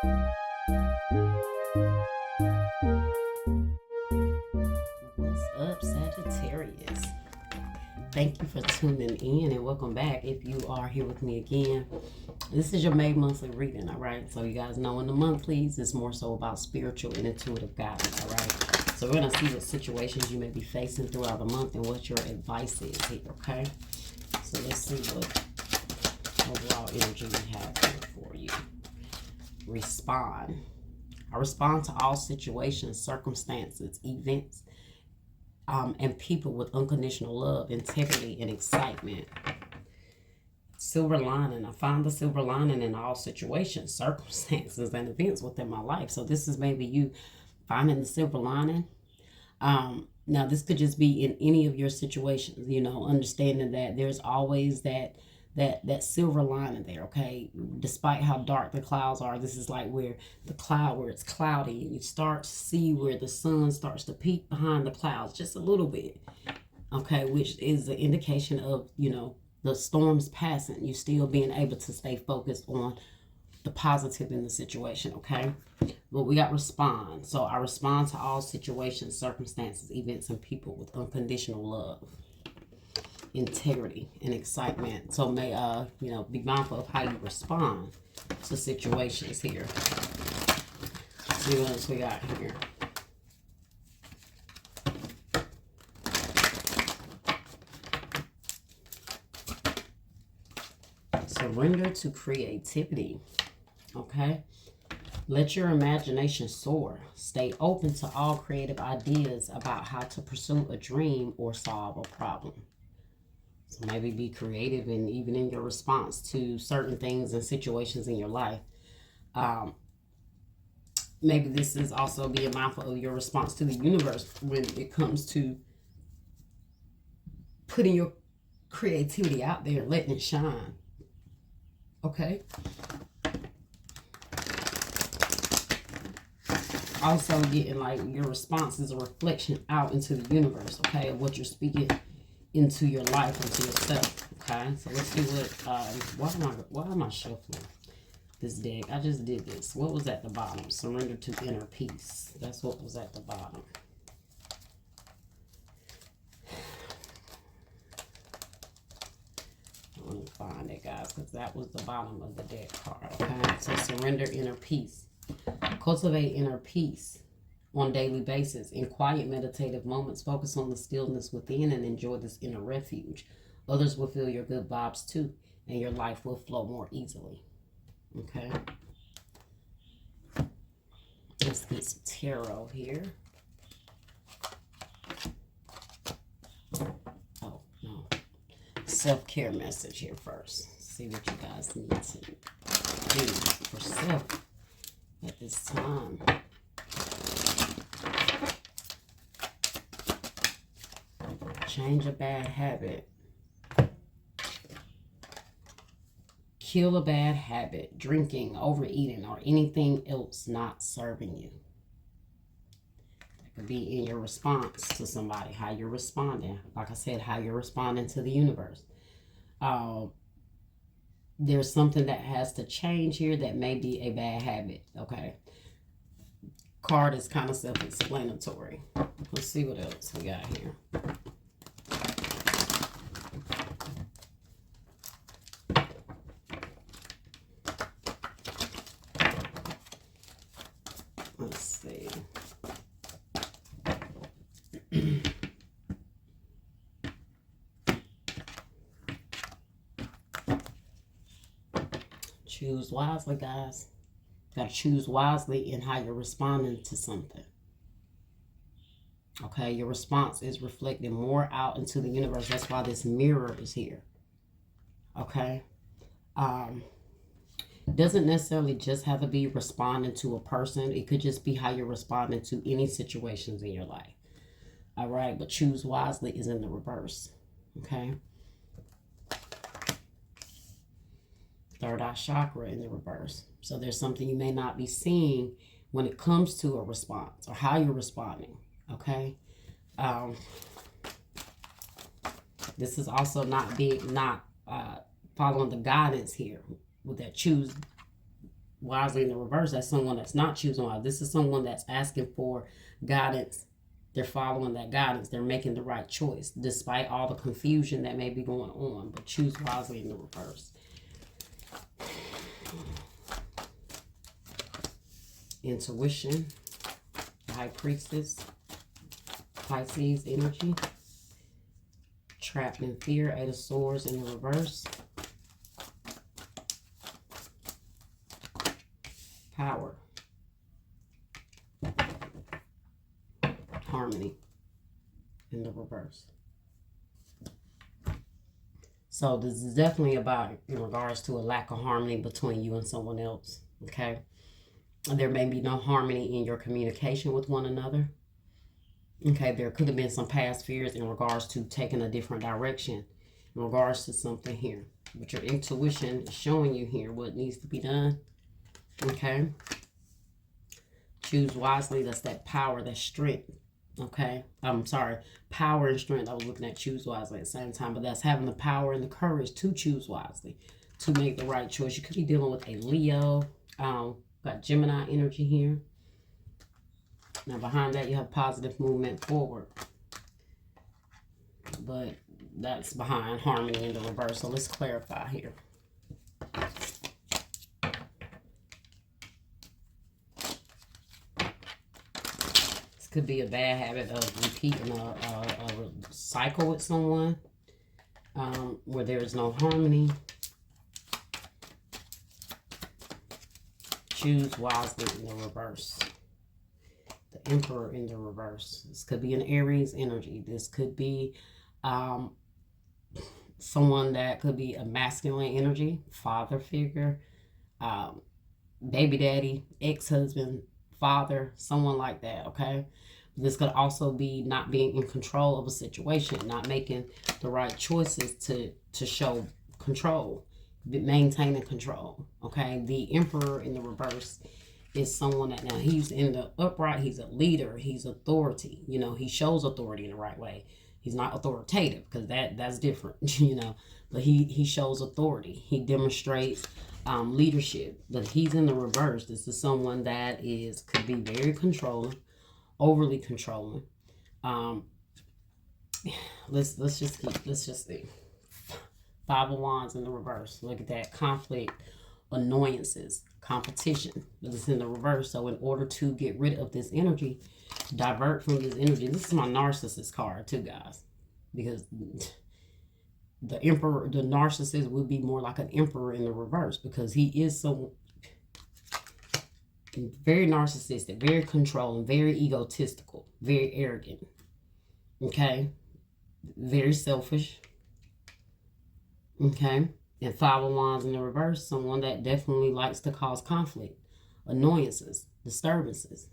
What's up, Sagittarius? Thank you for tuning in and welcome back. If you are here with me again, this is your May monthly reading, all right? So you guys know in the monthlies, it's more so about spiritual and intuitive guidance, all right? So we're going to see what situations you may be facing throughout the month and what your advice is here, okay? So let's see what overall energy we have here for you. Respond. I respond to all situations, circumstances, events, and people with unconditional love, integrity, and excitement. Silver lining. I find the silver lining in all situations, circumstances, and events within my life. So this is maybe you finding the silver lining. Now, this could just be in any of your situations, you know, understanding that there's always that silver lining there, okay? Despite how dark the clouds are, this is like where it's cloudy, and you start to see where the sun starts to peek behind the clouds just a little bit, okay? Which is an indication of, you know, the storm's passing. You still being able to stay focused on the positive in the situation, okay? But we got respond. So I respond to all situations, circumstances, events, and people with unconditional love, integrity, and excitement. So may you know, be mindful of how you respond to situations here. Let's see what else we got here. Surrender to creativity. Okay, let your imagination soar. Stay open to all creative ideas about how to pursue a dream or solve a problem. So maybe be creative and even in your response to certain things and situations in your life. Maybe this is also being mindful of your response to the universe when it comes to putting your creativity out there, letting it shine. Okay. Also getting like your response is a reflection out into the universe, okay, of what you're speaking into your life, into yourself. Okay, so let's see why am I shuffling this deck? I just did this. What was at the bottom? Surrender to inner peace. That's what was at the bottom. Let me find it, guys, because that was the bottom of the deck card. Okay, so surrender inner peace. Cultivate inner peace on a daily basis. In quiet meditative moments, focus on the stillness within and enjoy this inner refuge. Others will feel your good vibes too, and your life will flow more easily. Okay. Let's get some tarot here. Oh, no. Self-care message here first. See what you guys need to do for self at this time. Change a bad habit. Kill a bad habit. Drinking, overeating, or anything else not serving you. That could be in your response to somebody, how you're responding. Like I said, how you're responding to the universe. There's something that has to change here that may be a bad habit, okay? Card is kind of self-explanatory. Let's see what else we got here. Let's see. Choose wisely, guys. You got to choose wisely in how you're responding to something. Okay, your response is reflecting more out into the universe. That's why this mirror is here. Okay. Doesn't necessarily just have to be responding to a person. It could just be how you're responding to any situations in your life. All right, but choose wisely is in the reverse. Okay. Third eye chakra in the reverse. So there's something you may not be seeing when it comes to a response or how you're responding. Okay. This is also not following the guidance here with that choose wisely in the reverse, that's someone that's not choosing wisely. This is someone that's asking for guidance. They're following that guidance. They're making the right choice despite all the confusion that may be going on. But choose wisely in the reverse. Intuition. High Priestess. Pisces energy. Trapped in fear. Eight of Swords in the reverse. Power. Harmony in the reverse. So this is definitely about in regards to a lack of harmony between you and someone else. Okay. There may be no harmony in your communication with one another. Okay. There could have been some past fears in regards to taking a different direction in regards to something here. But your intuition is showing you here what needs to be done. Okay. Choose wisely. That's that power, that strength. Okay. I'm sorry. Power and strength. I was looking at choose wisely at the same time. But that's having the power and the courage to choose wisely. To make the right choice. You could be dealing with a Leo. Got Gemini energy here. Now behind that you have positive movement forward. But that's behind harmony in the reverse. So let's clarify here. Could be a bad habit of repeating a cycle with someone where there is no harmony. Choose wisely in the reverse. The Emperor in the reverse. This could be an Aries energy. This could be someone that could be a masculine energy, father figure, baby daddy, ex-husband, father, someone like that, okay? This could also be not being in control of a situation, not making the right choices to show control, maintaining control, okay? The Emperor in the reverse is someone that now he's in the upright, he's a leader, he's authority, you know, he shows authority in the right way. He's not authoritative because that's different, you know, but he shows authority. He demonstrates leadership, but he's in the reverse. This is someone that could be very controlling, overly controlling. Let's just see. Five of Wands in the reverse. Look at that. Conflict, annoyances, competition. This is in the reverse. So in order to get rid of this energy, divert from this energy. This is my narcissist card too, guys, because the Emperor, the narcissist would be more like an Emperor in the reverse because he is so very narcissistic, very controlling, very egotistical, very arrogant. Okay. Very selfish. Okay. And Five of Wands in the reverse, someone that definitely likes to cause conflict, annoyances, disturbances.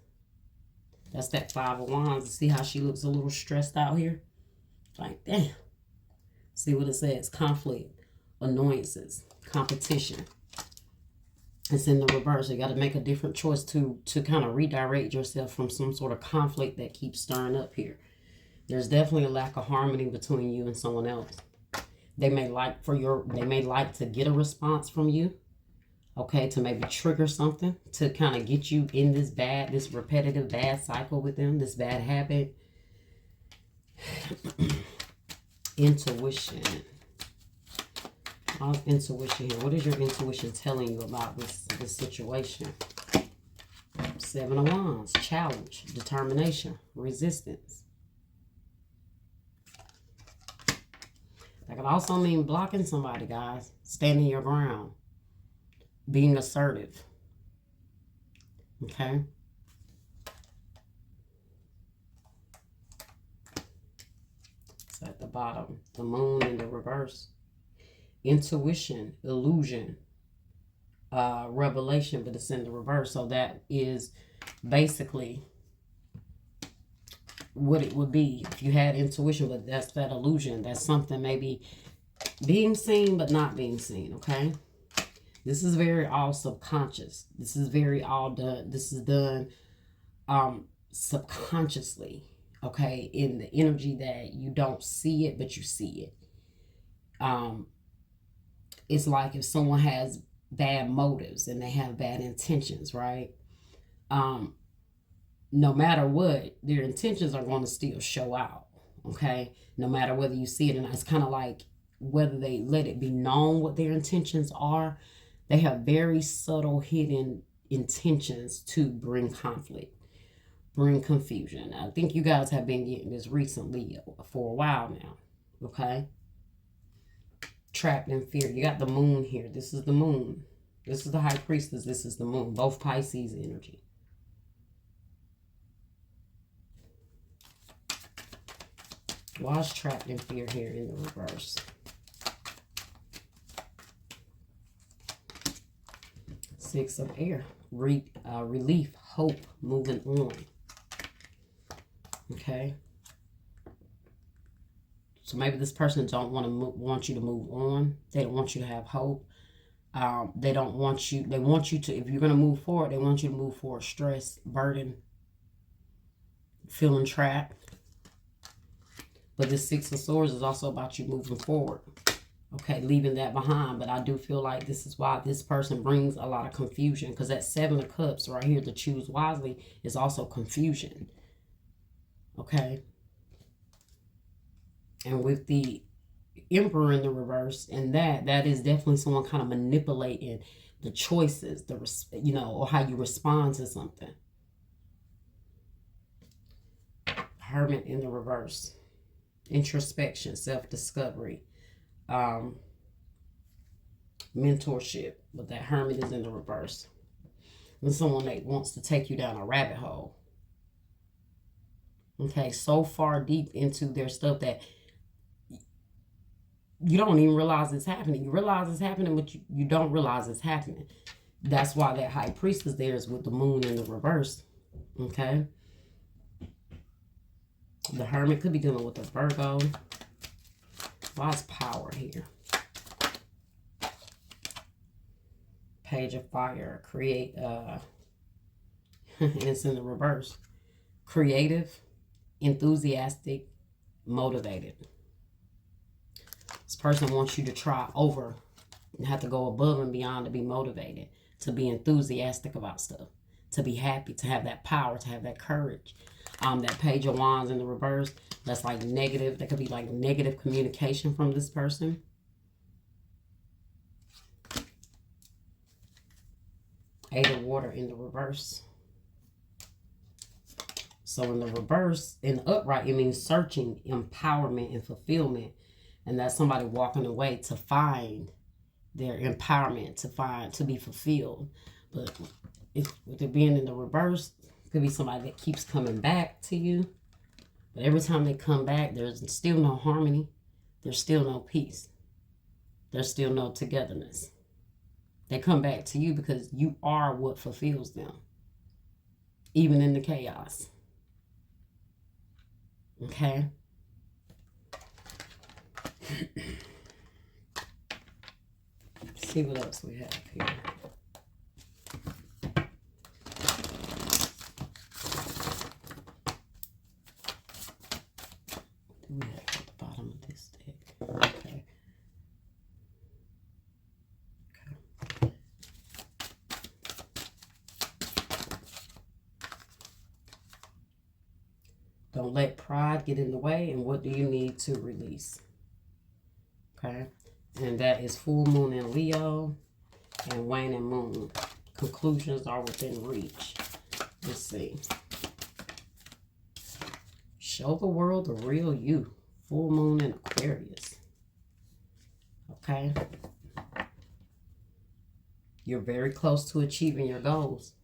That's that Five of Wands. See how she looks a little stressed out here? Like, damn. See what it says? Conflict, annoyances, competition. It's in the reverse. You got to make a different choice to kind of redirect yourself from some sort of conflict that keeps stirring up here. There's definitely a lack of harmony between you and someone else. They may like to get a response from you. Okay, to maybe trigger something to kind of get you in this repetitive bad cycle with them, this bad habit. Intuition. How's intuition here? What is your intuition telling you about this situation? Seven of Wands. Challenge, determination, resistance. That could also mean blocking somebody, guys. Standing your ground. Being assertive. Okay. It's at the bottom. The Moon in the reverse. Intuition, illusion, revelation, but it's in the reverse. So that is basically what it would be if you had intuition, but that's that illusion. That's something maybe being seen but not being seen, okay? This is very all subconscious. This is very all done. This is done subconsciously, okay? In the energy that you don't see it, but you see it. It's like if someone has bad motives and they have bad intentions, right? No matter what, their intentions are going to still show out, okay? No matter whether you see it or not. It's kind of like whether they let it be known what their intentions are. They have very subtle hidden intentions to bring conflict, bring confusion. I think you guys have been getting this recently for a while now, okay? Trapped in fear. You got the moon here. This is the moon. This is the high priestess. This is the moon. Both Pisces energy. Why is trapped in fear here in the reverse? Six of air. Relief, hope, moving on. Okay. So maybe this person don't want you to move on. They don't want you to have hope. They don't want you. They want you to, if you're going to move forward, they want you to move forward. Stress, burden, feeling trapped. But this Six of Swords is also about you moving forward. Okay, leaving that behind. But I do feel like this is why this person brings a lot of confusion. Because that Seven of Cups right here, to choose wisely, is also confusion. Okay. And with the Emperor in the reverse, and that is definitely someone kind of manipulating the choices, or how you respond to something. Hermit in the reverse. Introspection, self-discovery, mentorship, but that Hermit is in the reverse. And someone that wants to take you down a rabbit hole. Okay, so far deep into their stuff that you don't even realize it's happening. You realize it's happening, but you don't realize it's happening. That's why that High Priestess there is with the moon in the reverse. Okay. The Hermit could be dealing with a Virgo. Why is power here? Page of Fire. Create. It's in the reverse. Creative, enthusiastic, motivated. This person wants you to try over and have to go above and beyond to be motivated, to be enthusiastic about stuff, to be happy, to have that power, to have that courage. That Page of Wands in the reverse, that's like negative. That could be like negative communication from this person. Eight of Water in the reverse. So in the reverse, in the upright, it means searching, empowerment, and fulfillment. And that's somebody walking away to find their empowerment, to be fulfilled. But with it being in the reverse, it could be somebody that keeps coming back to you. But every time they come back, there's still no harmony. There's still no peace. There's still no togetherness. They come back to you because you are what fulfills them, even in the chaos. Okay? Let's see what else we have here. What do we have at the bottom of this deck? Okay. Okay. Don't let pride get in the way, and what do you need to release? Okay, and that is full moon in Leo and waning moon. Conclusions are within reach. Let's see. Show the world the real you. Full moon in Aquarius. Okay. You're very close to achieving your goals.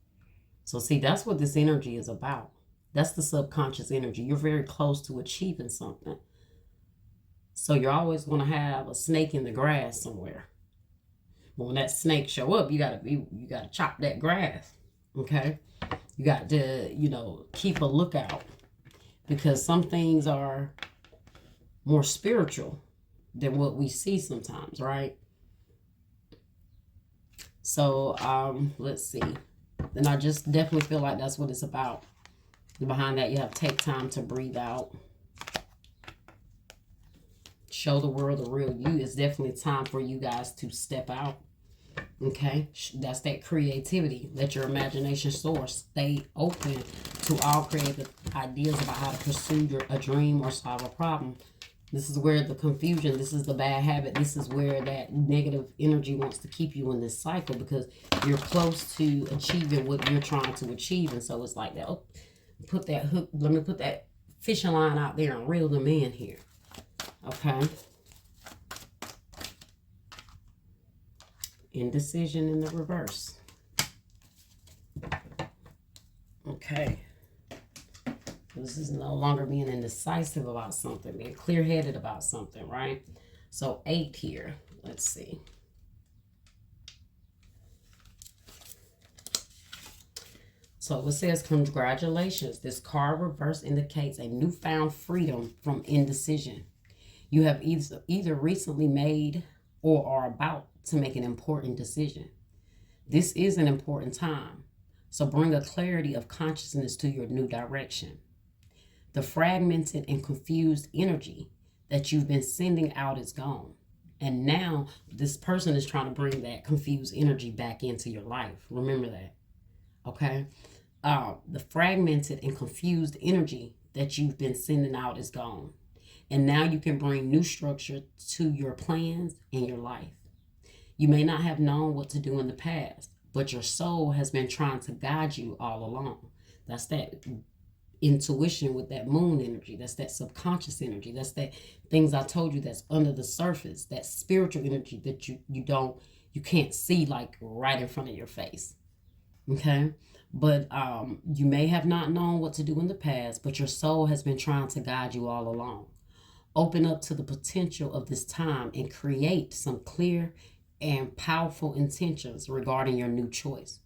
So see, that's what this energy is about. That's the subconscious energy. You're very close to achieving something. So you're always going to have a snake in the grass somewhere. But when that snake show up, you gotta chop that grass. Okay? You got to, keep a lookout. Because some things are more spiritual than what we see sometimes, right? So, let's see. And I just definitely feel like that's what it's about. Behind that, you have take time to breathe out. Show the world the real you. It's definitely time for you guys to step out Okay, that's that creativity. Let your imagination soar. Stay open to all creative ideas about how to pursue a dream or solve a problem. This is where the confusion, this is the bad habit, this is where that negative energy wants to keep you in this cycle, because you're close to achieving what you're trying to achieve. And so it's like that. Oh, put that hook, let me put that fishing line out there and reel them in here. Okay. Indecision in the reverse. Okay. This is no longer being indecisive about something, being clear-headed about something, right? So 8 here. Let's see. So it says, congratulations. This card reverse indicates a newfound freedom from indecision. You have either recently made or are about to make an important decision. This is an important time, so bring a clarity of consciousness to your new direction. The fragmented and confused energy that you've been sending out is gone. And now this person is trying to bring that confused energy back into your life. Remember that. Okay? The fragmented and confused energy that you've been sending out is gone. And now you can bring new structure to your plans and your life. You may not have known what to do in the past, but your soul has been trying to guide you all along. That's that intuition with that moon energy. That's that subconscious energy. That's that things I told you that's under the surface, that spiritual energy that you can't see like right in front of your face. Okay? But you may have not known what to do in the past, but your soul has been trying to guide you all along. Open up to the potential of this time and create some clear and powerful intentions regarding your new choice.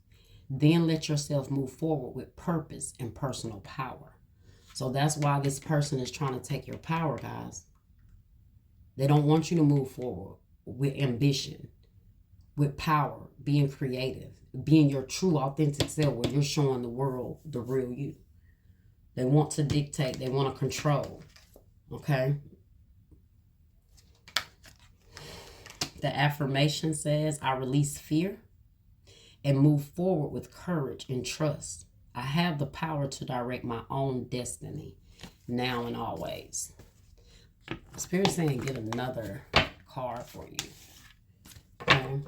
Then let yourself move forward with purpose and personal power. So that's why this person is trying to take your power, guys. They don't want you to move forward with ambition, with power, being creative, being your true authentic self, where you're showing the world the real you. They want to dictate. They want to control. Okay? The affirmation says, I release fear and move forward with courage and trust. I have the power to direct my own destiny now and always. Spirit saying, get another card for you. Okay.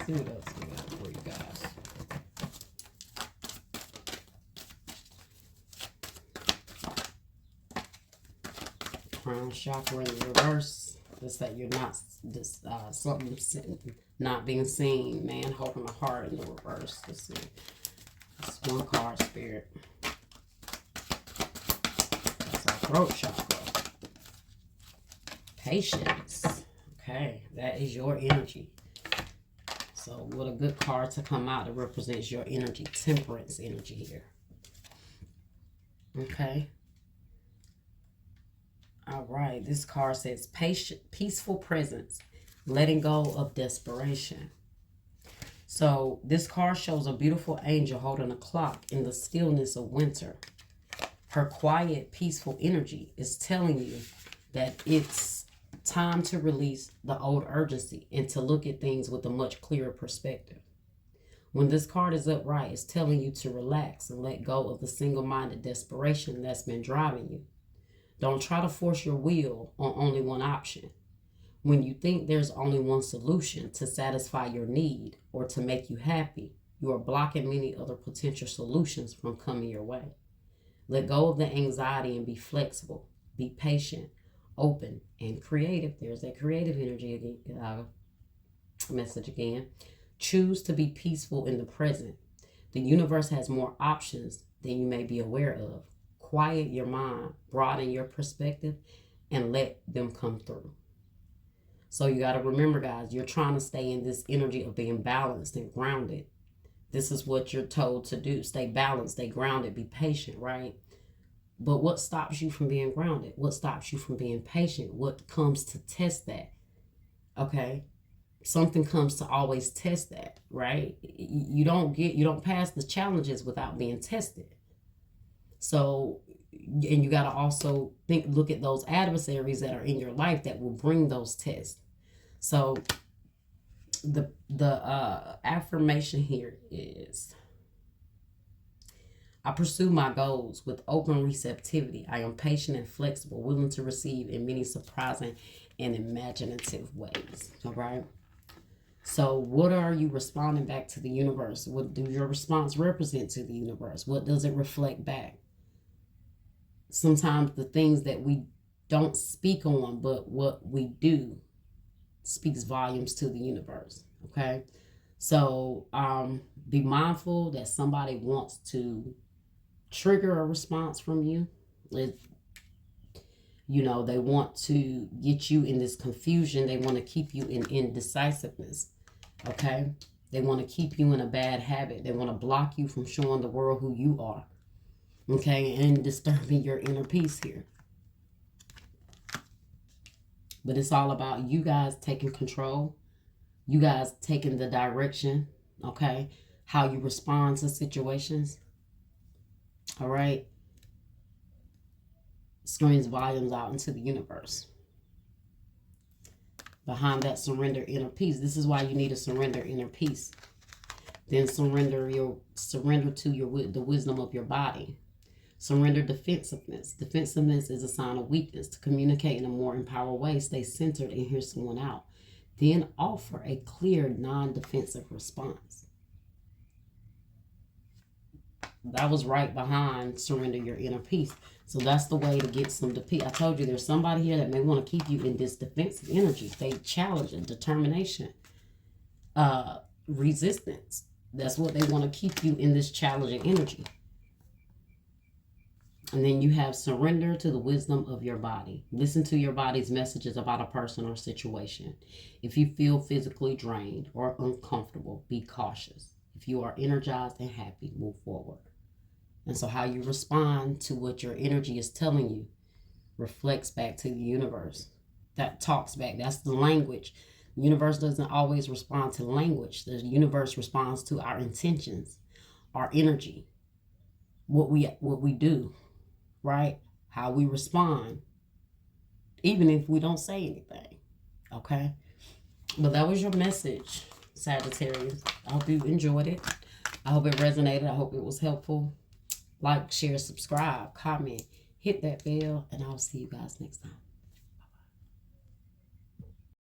See what else we got for you guys. Crown chakra in the reverse. Just that you're not something not being seen. Man, holding a heart in the reverse. Let's see. It's one card, Spirit. That's our throat chakra. Patience. Okay, that is your energy. So what a good card to come out that represents your energy, temperance energy here. Okay. All right. This card says patient, peaceful presence, letting go of desperation. So this card shows a beautiful angel holding a clock in the stillness of winter. Her quiet, peaceful energy is telling you that it's time to release the old urgency and to look at things with a much clearer perspective. When this card is upright, it's telling you to relax and let go of the single-minded desperation that's been driving you. Don't try to force your will on only one option. When you think there's only one solution to satisfy your need or to make you happy, you are blocking many other potential solutions from coming your way. Let go of the anxiety and be flexible. Be patient, open, and creative. There's that creative energy again, message again. Choose to be peaceful in the present. The universe has more options than you may be aware of. Quiet your mind, broaden your perspective, and let them come through. So you got to remember, guys, you're trying to stay in this energy of being balanced and grounded. This is what you're told to do. Stay balanced, stay grounded, be patient, right? But what stops you from being grounded? What stops you from being patient? What comes to test that? Okay. Something comes to always test that, right? You don't pass the challenges without being tested. So, and you got to also look at those adversaries that are in your life that will bring those tests. So the affirmation here is, I pursue my goals with open receptivity. I am patient and flexible, willing to receive in many surprising and imaginative ways. All right. So what are you responding back to the universe? What do your response represent to the universe? What does it reflect back? Sometimes the things that we don't speak on, but what we do speaks volumes to the universe. Okay. So be mindful that somebody wants to trigger a response from you. They want to get you in this confusion. They want to keep you in indecisiveness. Okay. They want to keep you in a bad habit. They want to block you from showing the world who you are. Okay. And disturbing your inner peace here. But it's all about you guys taking control. You guys taking the direction. Okay. How you respond to situations. All right. Screams volumes out into the universe. Behind that, surrender inner peace. This is why you need to surrender inner peace. Then surrender to the wisdom of your body. Surrender defensiveness. Defensiveness is a sign of weakness. To communicate in a more empowered way, stay centered and hear someone out. Then offer a clear, non-defensive response. That was right behind surrender your inner peace. So that's the way to get some peace. I told you there's somebody here that may want to keep you in this defensive energy. Stay challenging, determination, resistance. That's what they want to keep you in, this challenging energy. And then you have surrender to the wisdom of your body. Listen to your body's messages about a person or situation. If you feel physically drained or uncomfortable, be cautious. If you are energized and happy, move forward. And so how you respond to what your energy is telling you reflects back to the universe. That talks back. That's the language. The universe doesn't always respond to language. The universe responds to our intentions, our energy, what we do, right? How we respond, even if we don't say anything. Okay? But that was your message, Sagittarius. I hope you enjoyed it. I hope it resonated. I hope it was helpful. Like, share, subscribe, comment, hit that bell, and I'll see you guys next time.